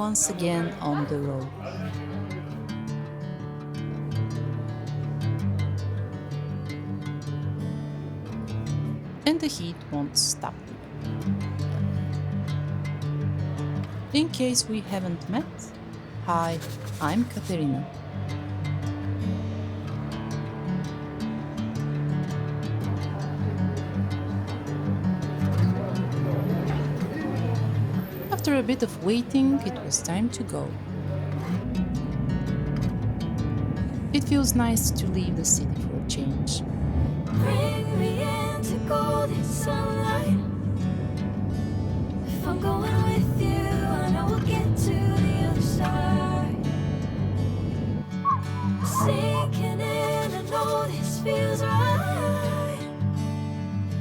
once again on the road. And the heat won't stop me. In case we haven't met, hi, I'm Katerina. After a bit of waiting, it was time to go. It feels nice to leave the city for a change. Bring me into golden sunlight. If I'm going with you, I know we'll get to the other side. Sinking in, I know this feels right.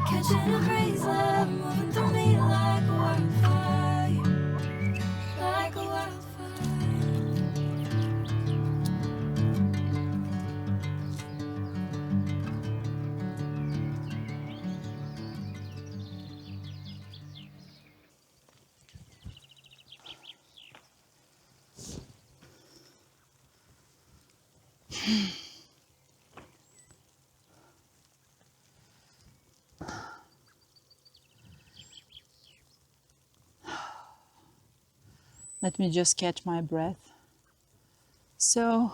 Catching a breeze, love moving through me like a wildfire, like a wildfire. Let me just catch my breath. So,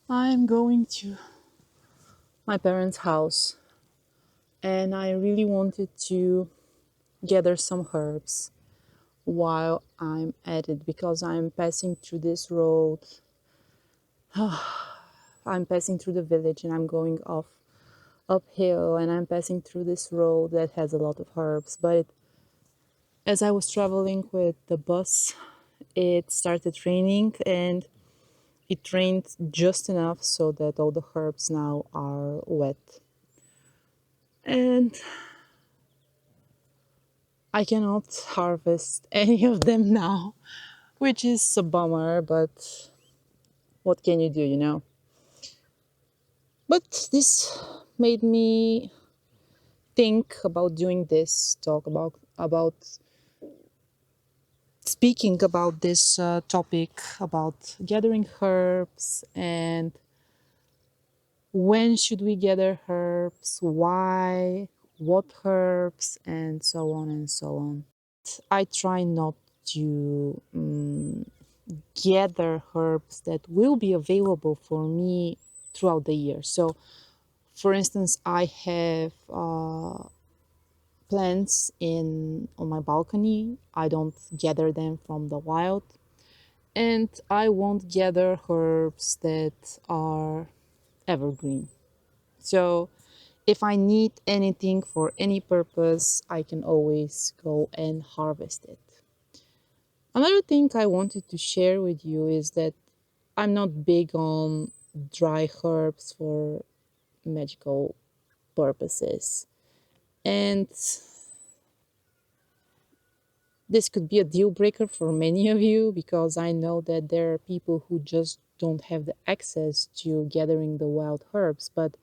I'm going to my parents' house, and I really wanted to gather some herbs while I'm at it because I'm passing through this road. I'm passing through the village and I'm going off uphill, and I'm passing through this road that has a lot of herbs. But as I was traveling with the bus, it started raining, and it rained just enough so that all the herbs now are wet. And I cannot harvest any of them now, which is a bummer, but what can you do, you know? But this made me think about doing this talk about speaking about this topic about gathering herbs, and when should we gather herbs, why, what herbs, and so on and so on. I try not to gather herbs that will be available for me throughout the year. So, for instance, I have plants in on my balcony. I don't gather them from the wild, and I won't gather herbs that are evergreen. So, if I need anything for any purpose, I can always go and harvest it. Another thing I wanted to share with you is that I'm not big on dry herbs for magical purposes. And this could be a deal breaker for many of you because I know that there are people who just don't have the access to gathering the wild herbs. But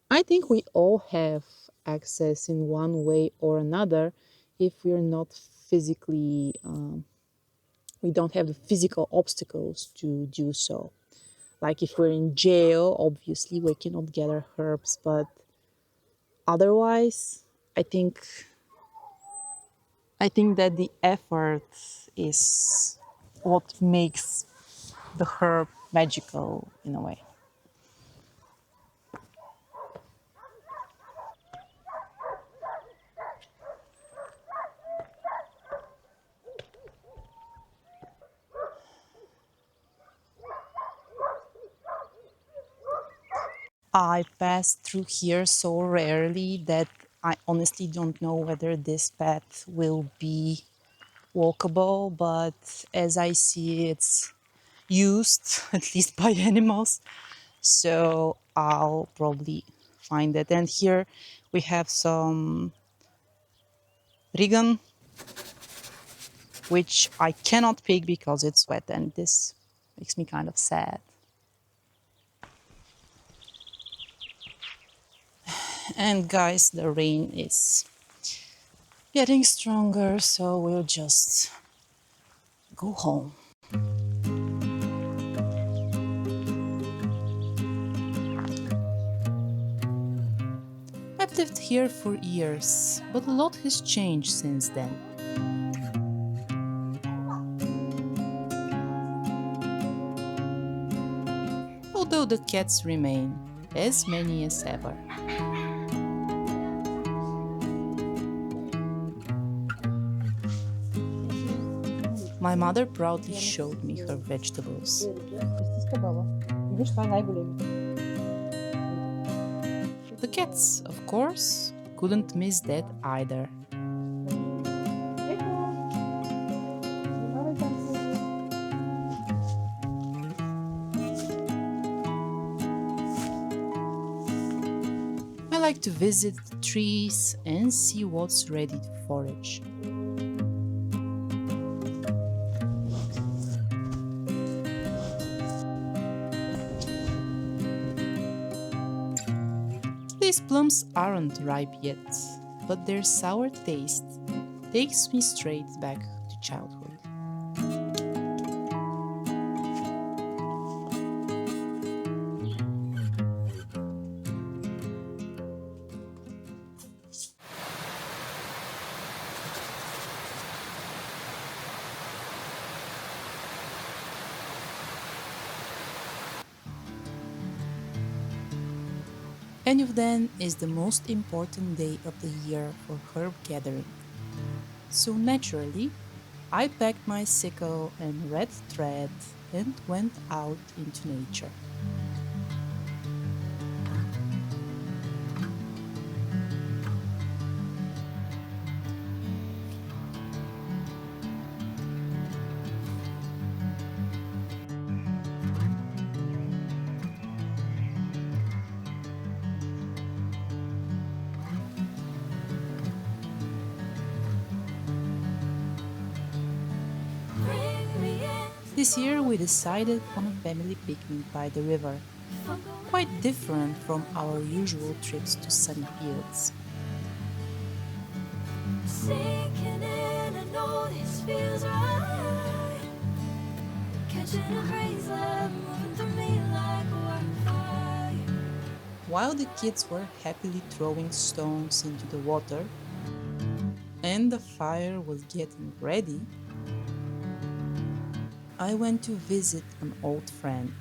I think we all have access in one way or another if we're not physically, we don't have the physical obstacles to do so. Like if we're in jail, obviously we cannot gather herbs, but otherwise, I think I think that the effort is what makes the herb magical in a way. I pass through here so rarely that I honestly don't know whether this path will be walkable, but as I see it's used at least by animals, so I'll probably find it. And here we have some rigan, which I cannot pick because it's wet, and this makes me kind of sad. And guys, the rain is getting stronger, so we'll just go home. I've lived here for years, but a lot has changed since then. Although the cats remain, as many as ever. My mother proudly showed me her vegetables. The cats, of course, couldn't miss that either. I like to visit the trees and see what's ready to forage. These plums aren't ripe yet, but their sour taste takes me straight back to childhood. Enyovden is the most important day of the year for herb gathering. So naturally, I packed my sickle and red thread and went out into nature. This year we decided on a family picnic by the river, quite different from our usual trips to sunny fields. Sinking in, I know this feels right. Catching a breeze, love moving through me like a wildfire. While the kids were happily throwing stones into the water and the fire was getting ready, I went to visit an old friend.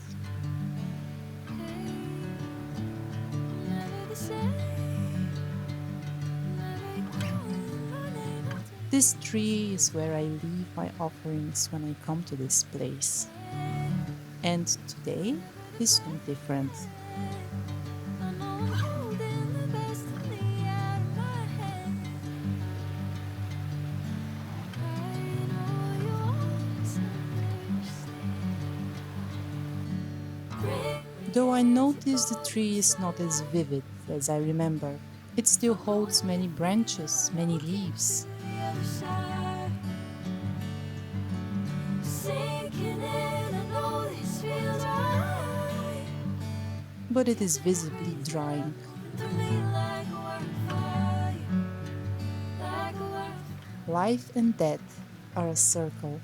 Never the same. This tree is where I leave my offerings when I come to this place. And today is no different. I know I'm holding the best of me out of my hand. I know you always understand. Though I notice the tree is not as vivid as I remember, it still holds many branches, many leaves. The other side. Sinking in, I know this feels right. But it is visibly drying. Through me like a wildfire. Like a wildfire. Life and death are a circle.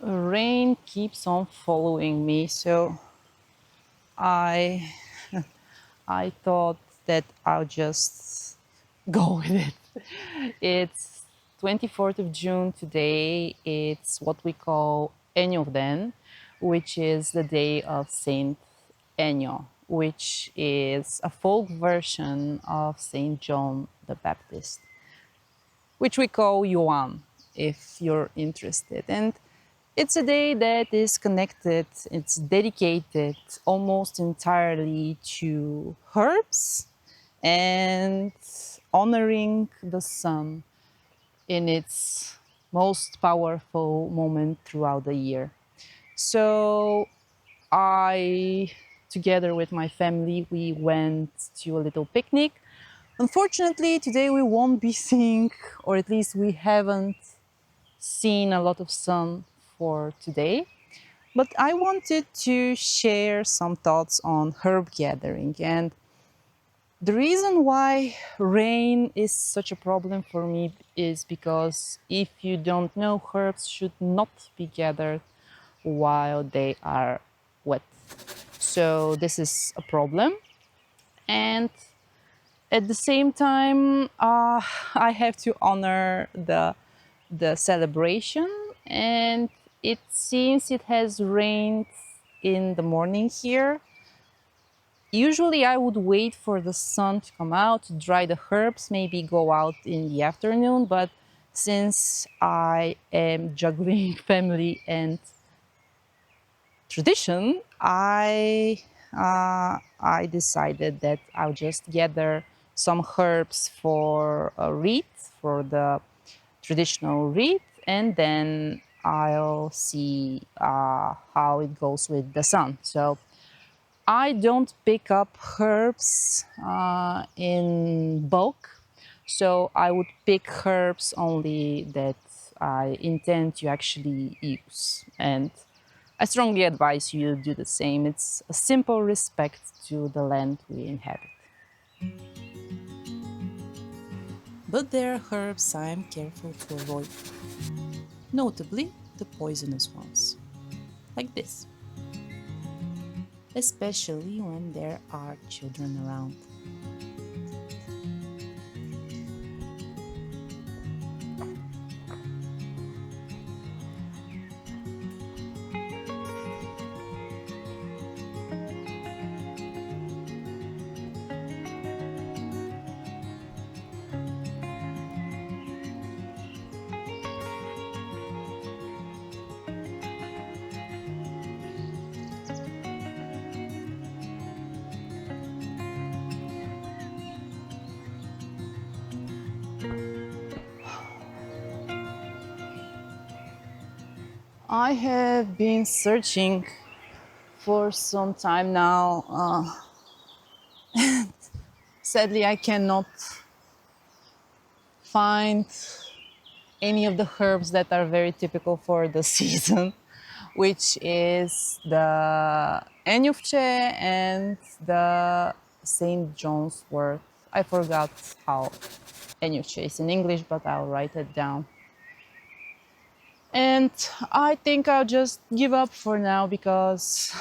Rain keeps on following me, so I I thought that I'll just go with it. It's 24th of June today. It's what we call Enyovden, which is the day of Saint Enyo, which is a folk version of Saint John the Baptist, which we call Yuan, if you're interested. And it's a day that is connected, it's dedicated almost entirely to herbs and honoring the sun in its most powerful moment throughout the year. So I, together with my family, we went to a little picnic. Unfortunately, today we won't be seeing, or at least we haven't seen a lot of sun for today. But I wanted to share some thoughts on herb gathering. And the reason why rain is such a problem for me is because if you don't know, herbs should not be gathered while they are wet. So this is a problem. And at the same time, I have to honor the celebration. And it seems it has rained in the morning here. Usually I would wait for the sun to come out, to dry the herbs, maybe go out in the afternoon. But since I am juggling family and tradition, I decided that I'll just gather some herbs for a wreath, for the traditional wreath, and then I'll see how it goes with the sun. So I don't pick up herbs in bulk, so I would pick herbs only that I intend to actually use. And I strongly advise you do the same. It's a simple respect to the land we inhabit. But there are herbs I am careful to avoid, notably the poisonous ones, like this, especially when there are children around. I have been searching for some time now. Sadly, I cannot find any of the herbs that are very typical for the season, which is the Enyovden and the St. John's wort. I forgot how Enyovden is in English, but I'll write it down. And I think I'll just give up for now because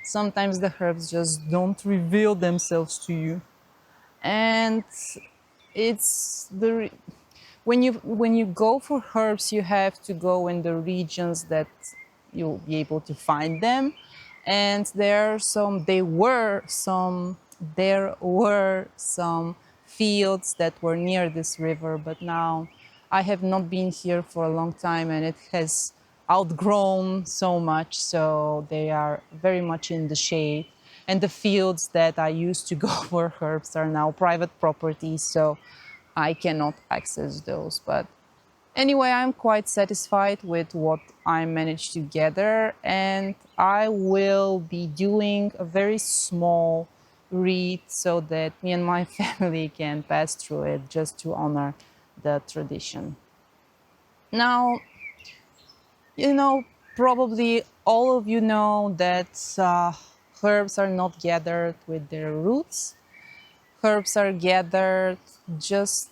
sometimes the herbs just don't reveal themselves to you. And it's when you go for herbs, you have to go in the regions that you'll be able to find them. And there were some fields that were near this river, but now I have not been here for a long time and it has outgrown so much, so they are very much in the shade. And the fields that I used to go for herbs are now private property, so I cannot access those. But anyway, I'm quite satisfied with what I managed to gather, and I will be doing a very small read so that me and my family can pass through it just to honor the tradition. Now, probably all of you know that herbs are not gathered with their roots. Herbs are gathered just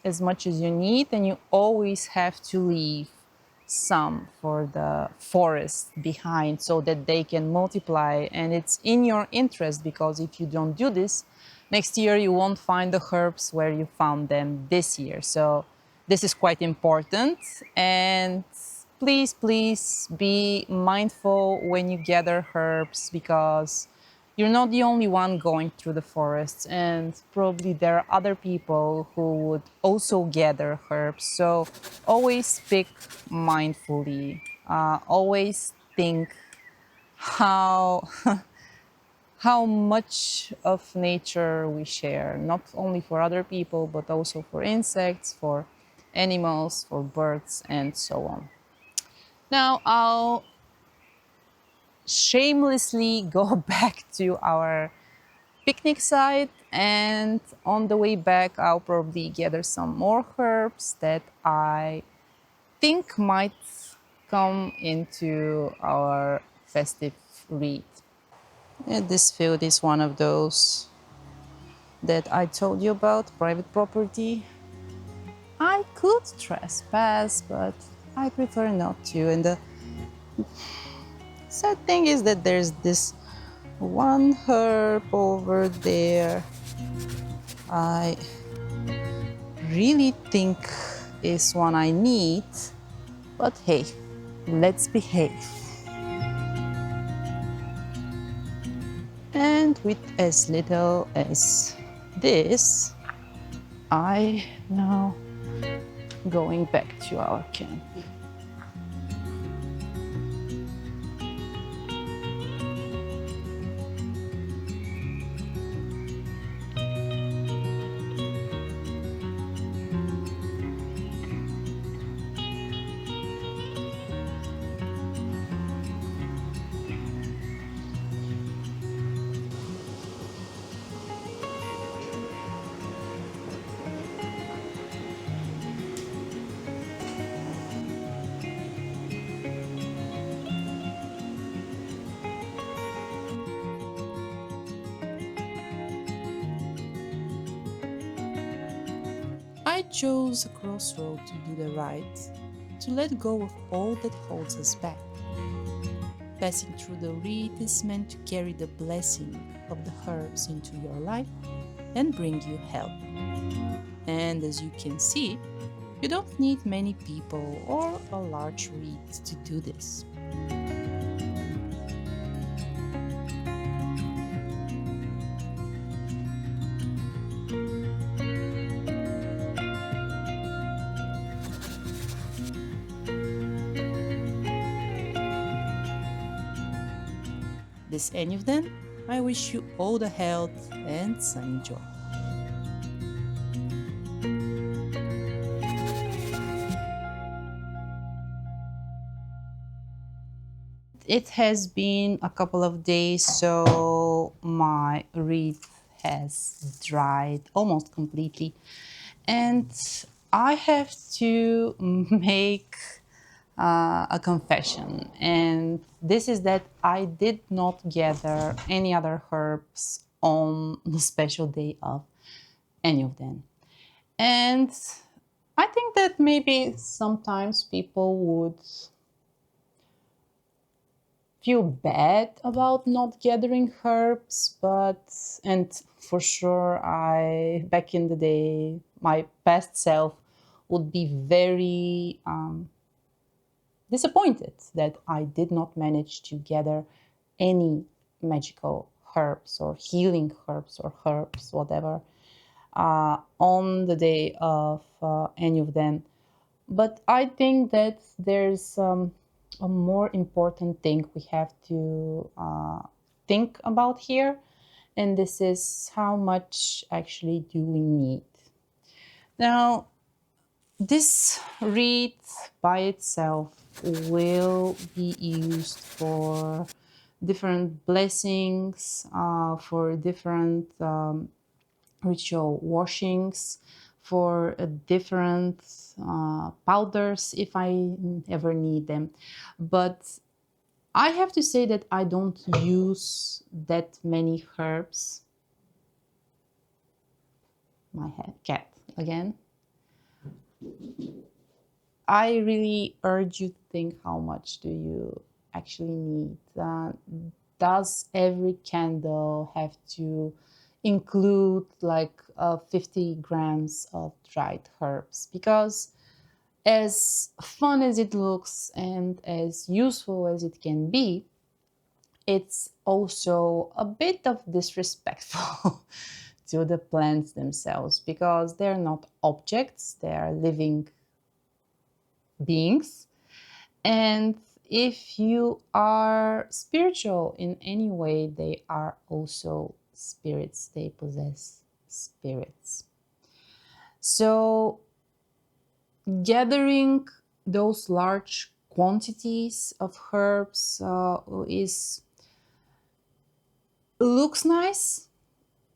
as much as you need, and you always have to leave some for the forest behind so that they can multiply. And it's in your interest, because if you don't do this, next year you won't find the herbs where you found them this year. So this is quite important. And please be mindful when you gather herbs, because You're not the only one going through the forests, and probably there are other people who would also gather herbs. So always pick mindfully. Always think how how much of nature we share, not only for other people, but also for insects, for animals, for birds, and so on. Now I'll shamelessly go back to our picnic site, and on the way back I'll probably gather some more herbs that I think might come into our festive wreath. And this field is one of those that I told you about, private property. I could trespass, but I prefer not to. And the sad thing is that there's this one herb over there I really think is one I need, but hey, let's behave. And with as little as this, I now going back to our camp. I chose a crossroad to do the right, to let go of all that holds us back. Passing through the reed is meant to carry the blessing of the herbs into your life and bring you help. And as you can see, you don't need many people or a large reed to do this. This Enyovden, I wish you all the health and sunny joy. It has been a couple of days, so my wreath has dried almost completely. And I have to make a confession, and this is that I did not gather any other herbs on the special day of any of them. And I think that maybe sometimes people would feel bad about not gathering herbs, but and for sure I back in the day my past self would be very disappointed that I did not manage to gather any magical herbs or healing herbs or herbs, whatever, on the day of any of them. But I think that there's a more important thing we have to think about here, and this is how much actually do we need. Now, this wreath by itself will be used for different blessings, for different ritual washings, for different powders if I ever need them. But I have to say that I don't use that many herbs. My cat again. I really urge you to think how much do you actually need. Does every candle have to include like 50 grams of dried herbs? Because as fun as it looks and as useful as it can be, it's also a bit of disrespectful to the plants themselves because they're not objects, they're living beings. And if you are spiritual in any way, they are also spirits, they possess spirits. So, gathering those large quantities of herbs is looks nice,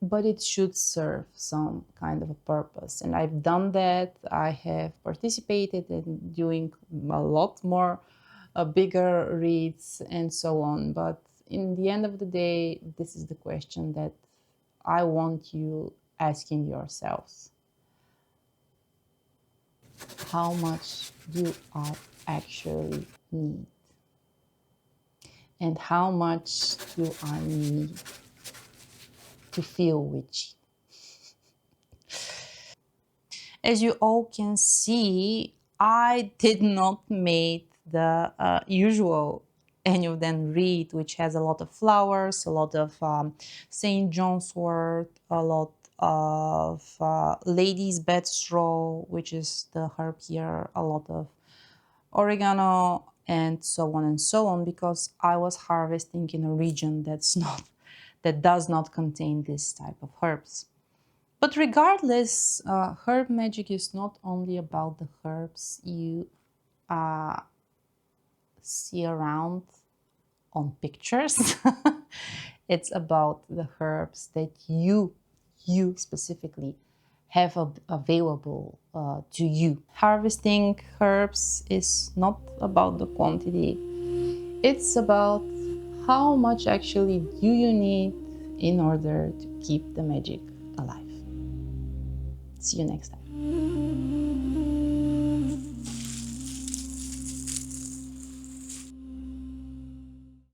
but it should serve some kind of a purpose. And I've done that. I have participated in doing a lot more bigger reads and so on. But in the end of the day, this is the question that I want you asking yourselves. How much do I actually need? And how much do I need to feel witchy? As you all can see, I did not make the usual Enyovden reed, which has a lot of flowers, a lot of St. John's wort, a lot of lady's bed straw, which is the herb here, a lot of oregano, and so on and so on, because I was harvesting in a region that does not contain this type of herbs. But regardless, herb magic is not only about the herbs you see around on pictures. It's about the herbs that you specifically have available to you. Harvesting herbs is not about the quantity. It's about how much actually do you need in order to keep the magic alive. See you next time.